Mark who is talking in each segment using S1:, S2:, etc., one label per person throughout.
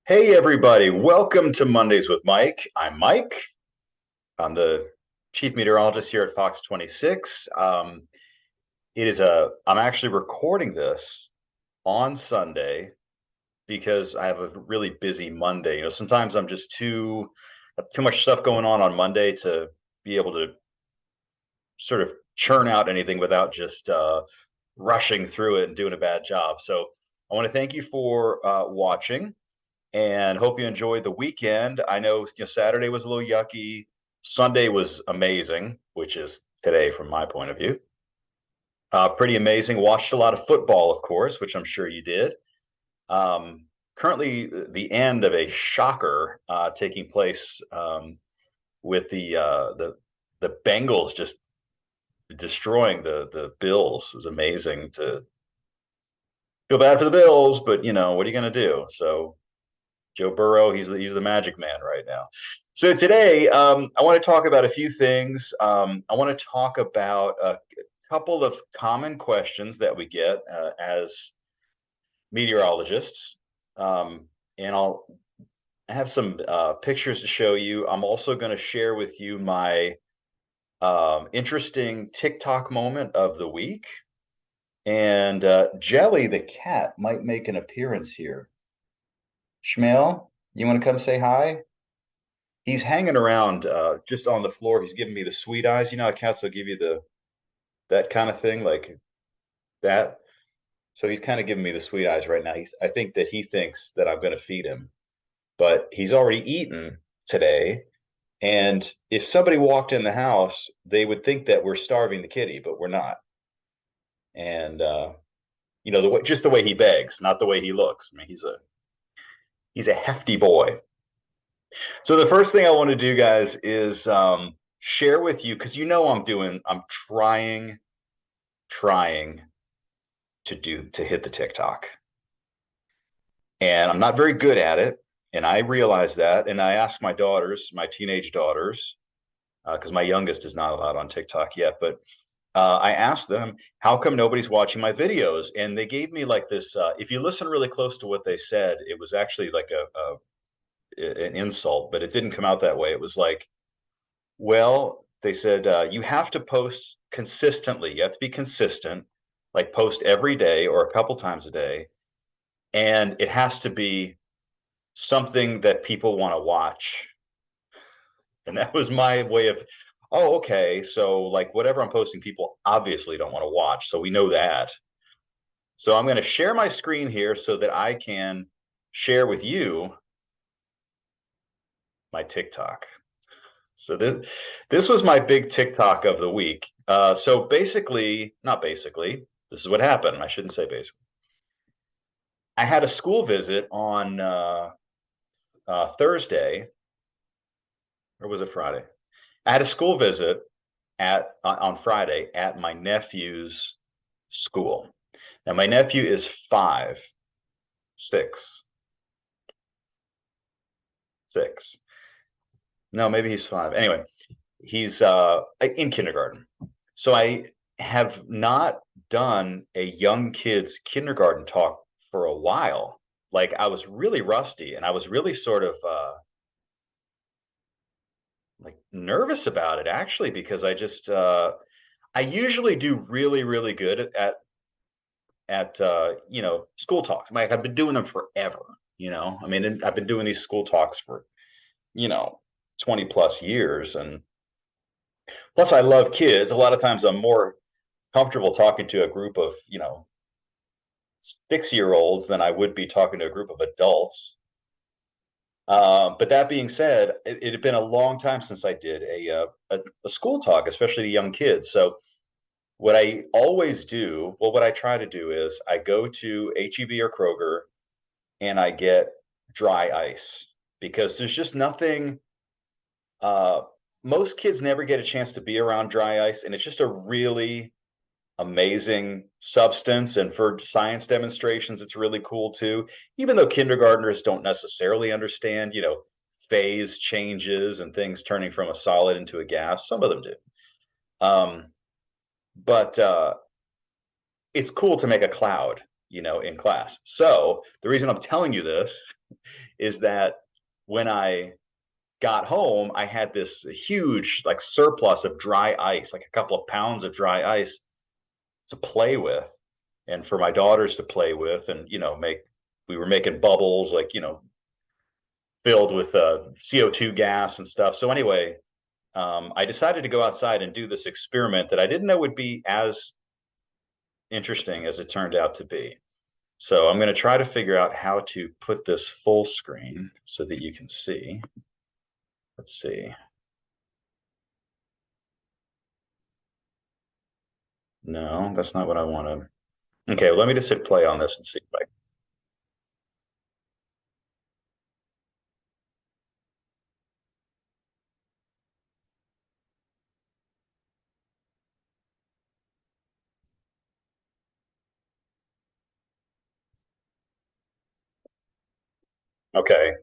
S1: Hey, everybody. Welcome to Mondays with Mike. I'm Mike. I'm the chief meteorologist here at Fox 26. I'm actually recording this on Sunday because I have a really busy Monday. Sometimes I'm just too much stuff going on Monday to be able to sort of churn out anything without just rushing through it and doing a bad job. So I want to thank you for watching and hope you enjoyed the weekend. I know, Saturday was a little yucky. Sunday was amazing, which is today from my point of view. Pretty amazing. Watched a lot of football, of course, which I'm sure you did. Currently, the end of a shocker taking place with the Bengals just destroying the Bills. It was amazing to feel bad for the Bills, but what are you going to do? So Joe Burrow, he's the magic man right now. So today, I want to talk about a few things. I want to talk about a couple of common questions that we get as meteorologists, and I'll have some pictures to show you. I'm also going to share with you my interesting TikTok moment of the week, and Jelly the cat might make an appearance here. Shmail, you want to come say hi? He's hanging around just on the floor. He's giving me the sweet eyes. You know how cats will give you the that kind of thing, like that. So he's kind of giving me the sweet eyes right now. I think that he thinks that I'm going to feed him, but he's already eaten today. And if somebody walked in the house, they would think that we're starving the kitty, but we're not. And just the way he begs, not the way he looks. I mean, he's a hefty boy. So the first thing I want to do, guys, is share with you because I'm trying to hit the TikTok, and I'm not very good at it, and I realize that. And I asked my daughters, my teenage daughters, because my youngest is not allowed on TikTok yet, but I asked them, how come nobody's watching my videos? And they gave me like this. If you listen really close to what they said, it was actually like an insult, but it didn't come out that way. It was like, well, they said you have to post consistently. You have to be consistent, like post every day or a couple times a day. And it has to be something that people want to watch. And that was my way of, oh, okay. So, like, whatever I'm posting, people obviously don't want to watch. So we know that. So I'm going to share my screen here so that I can share with you my TikTok. So this was my big TikTok of the week. So basically, not basically, this is what happened. I shouldn't say basically. I had a school visit on Thursday, or was it Friday? I had a school visit at on Friday at my nephew's school. Now my nephew is 6. No, maybe he's 5. Anyway, he's in kindergarten. So I have not done a young kids kindergarten talk for a while. Like I was really rusty and I was really sort of like nervous about it actually because I usually do really really good at school talks. Like I've been doing them forever, I mean I've been doing these school talks for you know 20 plus years, and plus I love kids. A lot of times I'm more comfortable talking to a group of 6-year-olds than I would be talking to a group of adults. But that being said, it had been a long time since I did a school talk, especially to young kids. So what I always do, well, what I try to do is I go to HEB or Kroger and I get dry ice because there's just nothing. Uh, Most kids never get a chance to be around dry ice, and it's just a really amazing substance. And for science demonstrations, it's really cool too. Even though kindergartners don't necessarily understand, phase changes and things turning from a solid into a gas. Some of them do. But it's cool to make a cloud. in class. So the reason I'm telling you this is that when I got home, I had this huge like surplus of dry ice, like a couple of pounds of dry ice to play with and for my daughters to play with and make we were making bubbles like filled with CO2 gas and stuff. So anyway, I decided to go outside and do this experiment that I didn't know would be as interesting as it turned out to be. So I'm going to try to figure out how to put this full screen so that you can see. Let's see. No, that's not what I wanted. Okay, well, let me just hit play on this and see if okay,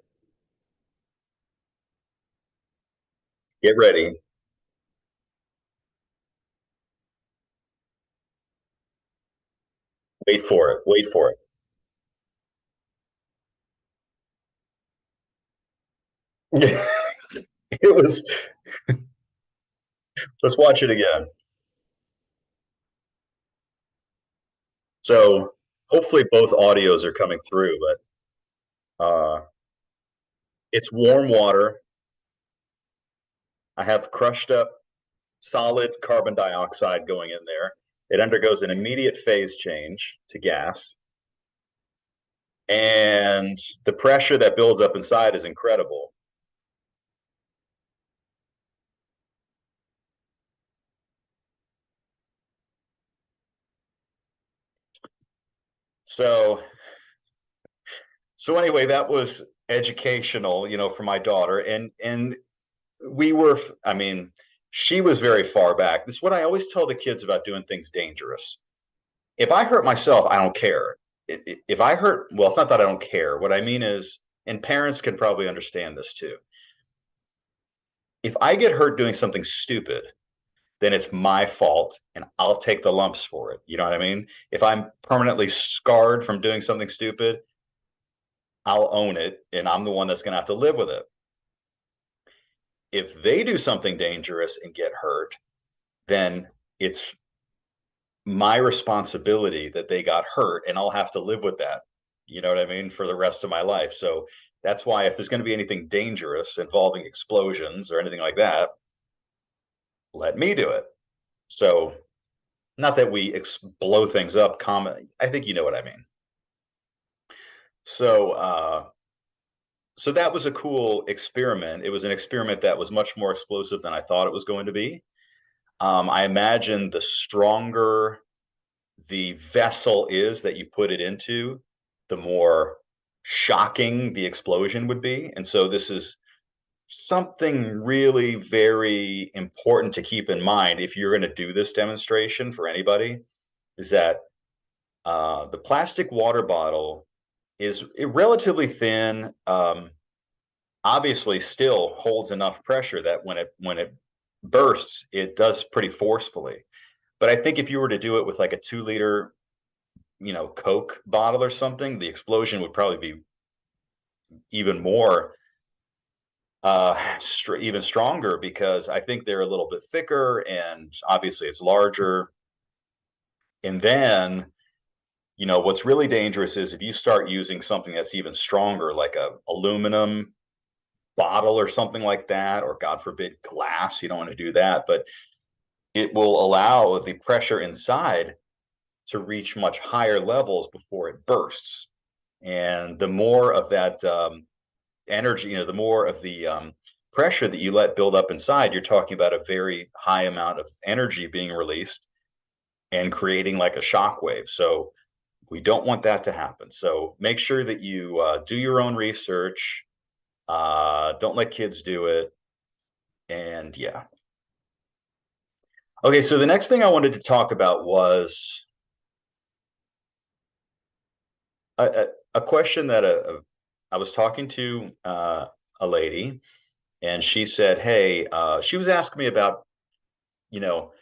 S1: get ready. Wait for it. Wait for it. It was, let's watch it again. So hopefully both audios are coming through, but it's warm water. I have crushed up solid carbon dioxide going in there. It undergoes an immediate phase change to gas. And the pressure that builds up inside is incredible. So, so anyway, that was educational, for my daughter. And we were, I mean, she was very far back. This is what I always tell the kids about doing things dangerous. If I hurt myself, I don't care. If I hurt, well, it's not that I don't care. What I mean is, and parents can probably understand this too. If I get hurt doing something stupid, then it's my fault and I'll take the lumps for it. You know what I mean? If I'm permanently scarred from doing something stupid, I'll own it and I'm the one that's going to have to live with it. If they do something dangerous and get hurt, then it's my responsibility that they got hurt and I'll have to live with that. You know what I mean? For the rest of my life. So that's why if there's going to be anything dangerous involving explosions or anything like that, let me do it. So not that we blow things up common. I think you know what I mean. So so that was a cool experiment. It was an experiment that was much more explosive than I thought it was going to be. I imagine the stronger the vessel is that you put it into, the more shocking the explosion would be. And so this is something really very important to keep in mind if you're going to do this demonstration for anybody is that the plastic water bottle is relatively thin. Obviously, still holds enough pressure that when it bursts, it does pretty forcefully. But I think if you were to do it with like a 2 liter, Coke bottle or something, the explosion would probably be even more, even stronger because I think they're a little bit thicker and obviously it's larger. And then, what's really dangerous is if you start using something that's even stronger, like a aluminum bottle or something like that, or God forbid, glass. You don't want to do that, but it will allow the pressure inside to reach much higher levels before it bursts. And the more of that energy, the more of the pressure that you let build up inside, you're talking about a very high amount of energy being released and creating like a shock wave. So we don't want that to happen. So make sure that you do your own research. Don't let kids do it. And yeah. Okay, so the next thing I wanted to talk about was a question that I was talking to a lady, and she said, "Hey," she was asking me about, you know,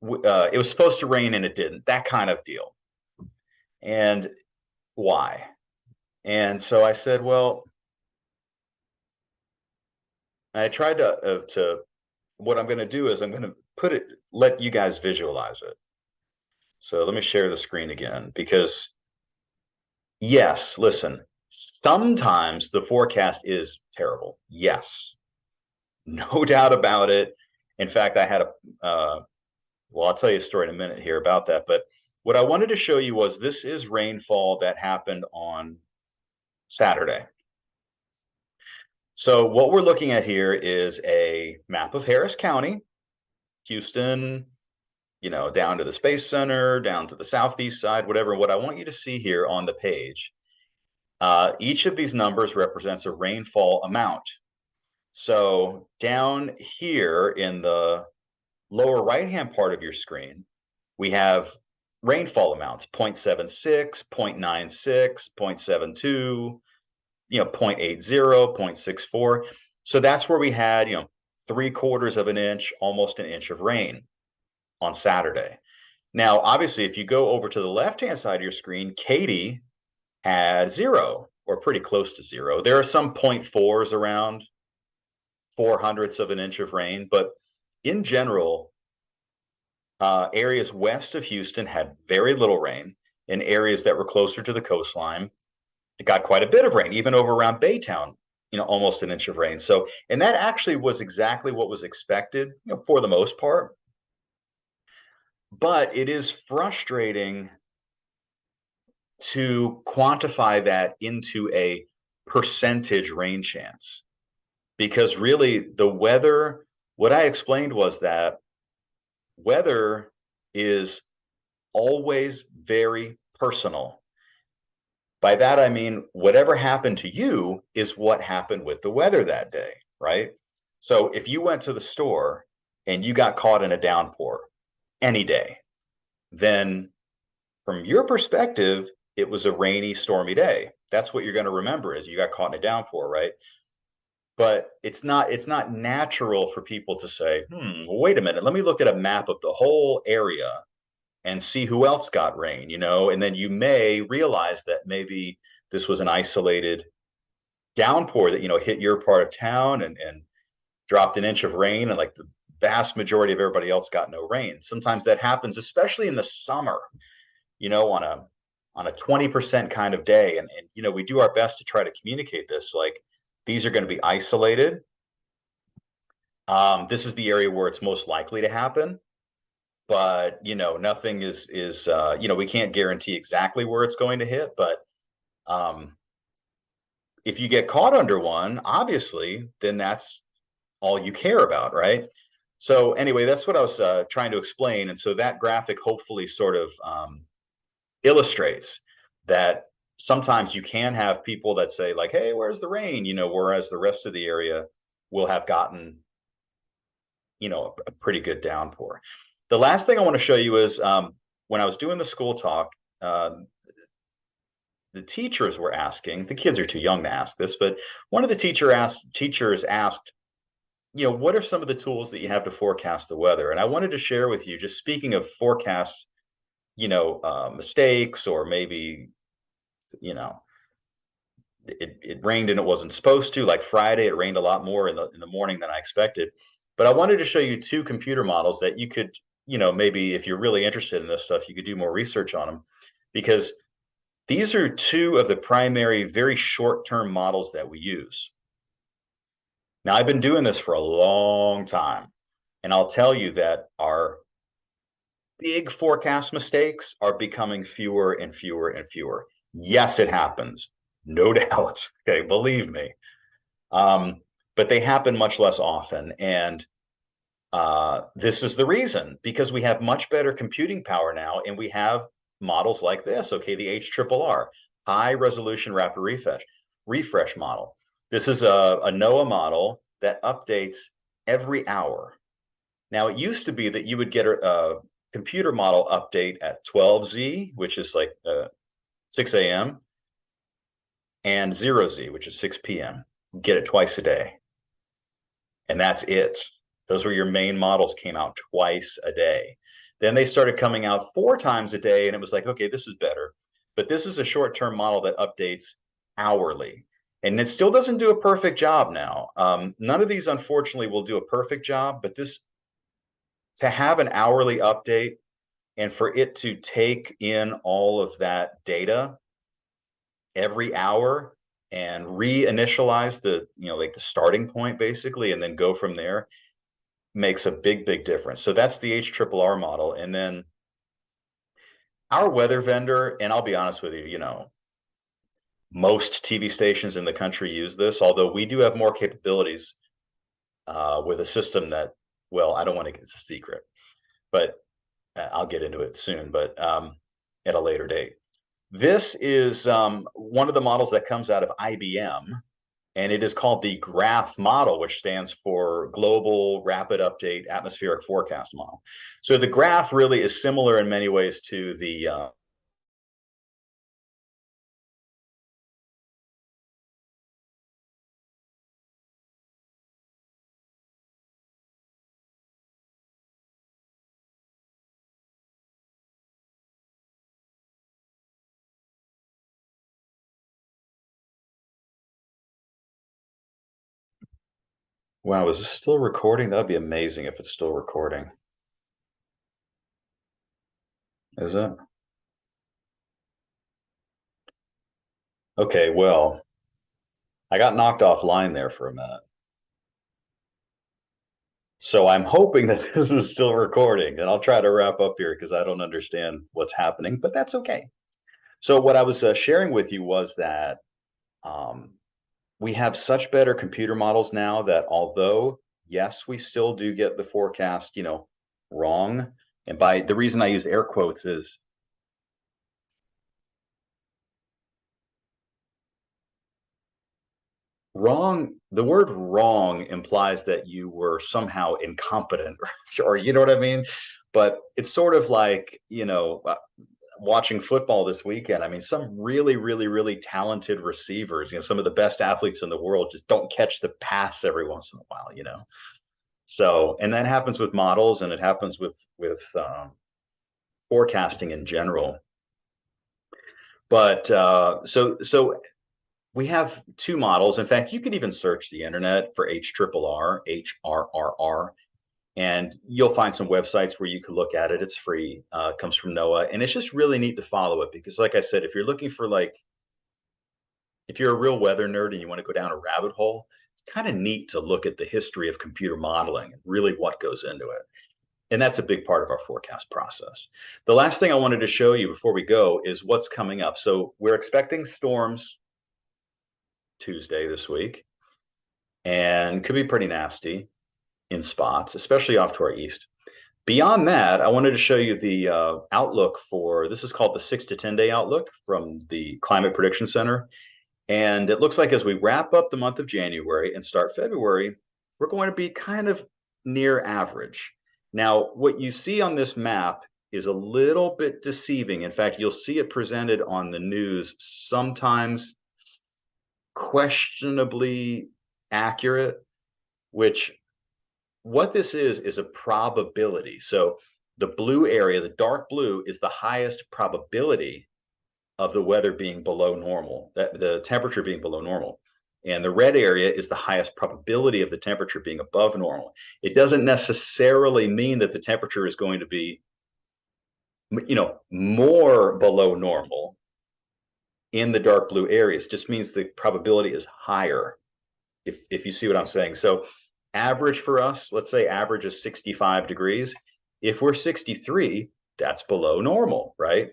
S1: it was supposed to rain and it didn't, that kind of deal. And why? And so I said, well, I tried to what I'm going to do is I'm going to let you guys visualize it. So let me share the screen again, because yes, listen, sometimes the forecast is terrible. Yes, no doubt about it. In fact, I had well, I'll tell you a story in a minute here about that. But what I wanted to show you was this is rainfall that happened on Saturday. So what we're looking at here is a map of Harris County, Houston, down to the Space Center, down to the southeast side, whatever. What I want you to see here on the page, each of these numbers represents a rainfall amount. So down here in the lower right-hand part of your screen, we have rainfall amounts, 0.76, 0.96, 0.72, 0.80, 0.64. So that's where we had, 3/4 of an inch, almost an inch of rain on Saturday. Now, obviously, if you go over to the left-hand side of your screen, Katy had 0 or pretty close to 0. There are some 0.4s around, 0.04 of an inch of rain, but in general, areas west of Houston had very little rain. In areas that were closer to the coastline, it got quite a bit of rain, even over around Baytown, almost an inch of rain. So, and that actually was exactly what was expected, for the most part. But it is frustrating to quantify that into a percentage rain chance, because really the weather, what I explained was that weather is always very personal. By that, I mean, whatever happened to you is what happened with the weather that day, right? So if you went to the store and you got caught in a downpour any day, then from your perspective, it was a rainy, stormy day. That's what you're going to remember, is you got caught in a downpour, right? But it's not natural for people to say, well, wait a minute, let me look at a map of the whole area and see who else got rain, and then you may realize that maybe this was an isolated downpour that, hit your part of town and dropped an inch of rain, and like the vast majority of everybody else got no rain. Sometimes that happens, especially in the summer, on a 20% kind of day. And we do our best to try to communicate this, like, these are going to be isolated. This is the area where it's most likely to happen. But nothing is we can't guarantee exactly where it's going to hit. But if you get caught under one, obviously, then that's all you care about, right? So anyway, that's what I was trying to explain. And so that graphic hopefully sort of illustrates that sometimes you can have people that say, like, hey, where's the rain? Whereas the rest of the area will have gotten a pretty good downpour. The last thing I want to show you is when I was doing the school talk, the teachers were asking, the kids are too young to ask this, but one of the teachers asked, what are some of the tools that you have to forecast the weather? And I wanted to share with you, just speaking of forecasts, mistakes, or maybe, it rained and it wasn't supposed to. Like Friday, it rained a lot more in the morning than I expected. But I wanted to show you 2 computer models that you could, maybe if you're really interested in this stuff, you could do more research on them, because these are 2 of the primary, very short-term models that we use. Now, I've been doing this for a long time, and I'll tell you that our big forecast mistakes are becoming fewer and fewer and fewer. Yes, it happens. No doubt. Okay, believe me. But they happen much less often. And this is the reason, because we have much better computing power now, and we have models like this. Okay, the HRRR, high resolution rapid refresh model. This is a NOAA model that updates every hour. Now, it used to be that you would get a computer model update at 12Z, which is like 6 a.m., and 0Z, which is 6 p.m. Get it twice a day. And that's it. Those were your main models, came out twice a day. Then they started coming out 4 times a day, and it was like, okay, this is better. But this is a short-term model that updates hourly. And it still doesn't do a perfect job now. None of these, unfortunately, will do a perfect job, but this to have an hourly update and for it to take in all of that data every hour and reinitialize the, like the starting point basically, and then go from there makes a big, big difference. So that's the HRRR model. And then our weather vendor, and I'll be honest with you, most TV stations in the country use this, although we do have more capabilities with a system that, well, I don't want to get it's a secret, but I'll get into it soon, but at a later date. This is one of the models that comes out of IBM, and it is called the GRAPH model, which stands for Global Rapid Update Atmospheric Forecast Model. So the GRAPH really is similar in many ways to the wow, is this still recording? That'd be amazing if it's still recording. Is it? Okay, well, I got knocked offline there for a minute. So I'm hoping that this is still recording, and I'll try to wrap up here because I don't understand what's happening, but that's okay. So what I was sharing with you was that um, we have such better computer models now that although, yes, we still do get the forecast, wrong. And by the reason I use air quotes is wrong. The word wrong implies that you were somehow incompetent, or you know what I mean? But it's sort of like, watching football this weekend. I mean, some really, really, really talented receivers, some of the best athletes in the world just don't catch the pass every once in a while. So, and that happens with models, and it happens with forecasting in general. But so we have two models. In fact, you could even search the internet for HRRR, and you'll find some websites where you can look at it. It's free. It comes from NOAA, and it's just really neat to follow it because, like I said, if you're looking for if you're a real weather nerd and you want to go down a rabbit hole, it's kind of neat to look at the history of computer modeling and really what goes into it. And that's a big part of our forecast process. The last thing I wanted to show you before we go is what's coming up. So we're expecting storms Tuesday this week, and could be pretty nasty in spots, especially off to our east. Beyond that, I wanted to show you the outlook for this is called the 6 to 10 day outlook from the Climate Prediction Center. And it looks like as we wrap up the month of January and start February, we're going to be kind of near average. Now, what you see on this map is a little bit deceiving. In fact, you'll see it presented on the news sometimes questionably accurate, which what this is a probability. So the blue area, the dark blue, is the highest probability of the weather being below normal, that the temperature being below normal. And the red area is the highest probability of the temperature being above normal. It doesn't necessarily mean that the temperature is going to be, more below normal in the dark blue areas. It just means the probability is higher, if you see what I'm saying. So average for us, let's say average is 65 degrees. If we're 63, that's below normal, right?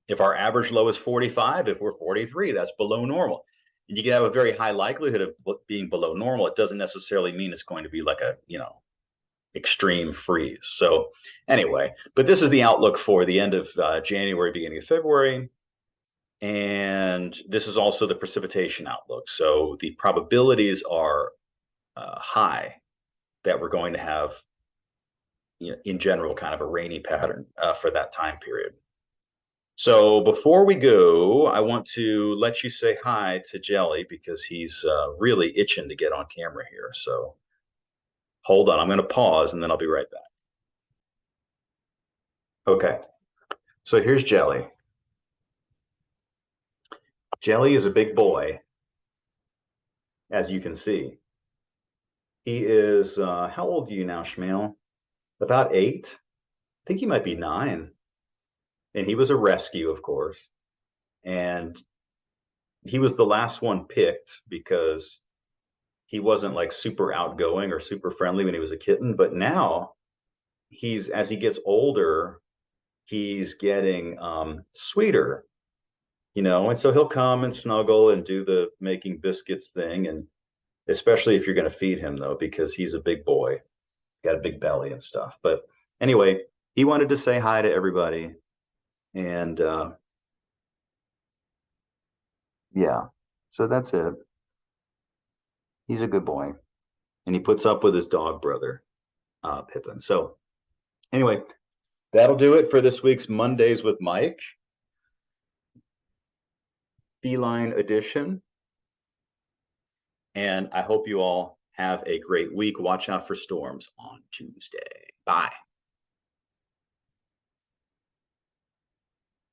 S1: If our average low is 45, if we're 43, that's below normal. And you can have a very high likelihood of being below normal. It doesn't necessarily mean it's going to be like a, extreme freeze. So anyway, but this is the outlook for the end of January, beginning of February. And this is also the precipitation outlook. So the probabilities are high that we're going to have, in general, kind of a rainy pattern for that time period. So before we go, I want to let you say hi to Jelly because he's really itching to get on camera here. So hold on, I'm going to pause and then I'll be right back. Okay, so here's Jelly. Jelly is a big boy, as you can see. He is, how old are you now, Shmail? About 8. I think he might be 9. And he was a rescue, of course. And he was the last one picked because he wasn't like super outgoing or super friendly when he was a kitten. But now as he gets older, he's getting sweeter, and so he'll come and snuggle and do the making biscuits thing. And especially if you're going to feed him, though, because he's a big boy, got a big belly and stuff. But anyway, he wanted to say hi to everybody. And yeah, so that's it. He's a good boy. And he puts up with his dog brother, Pippin. So anyway, that'll do it for this week's Mondays with Mike, feline edition. And I hope you all have a great week. Watch out for storms on Tuesday. Bye.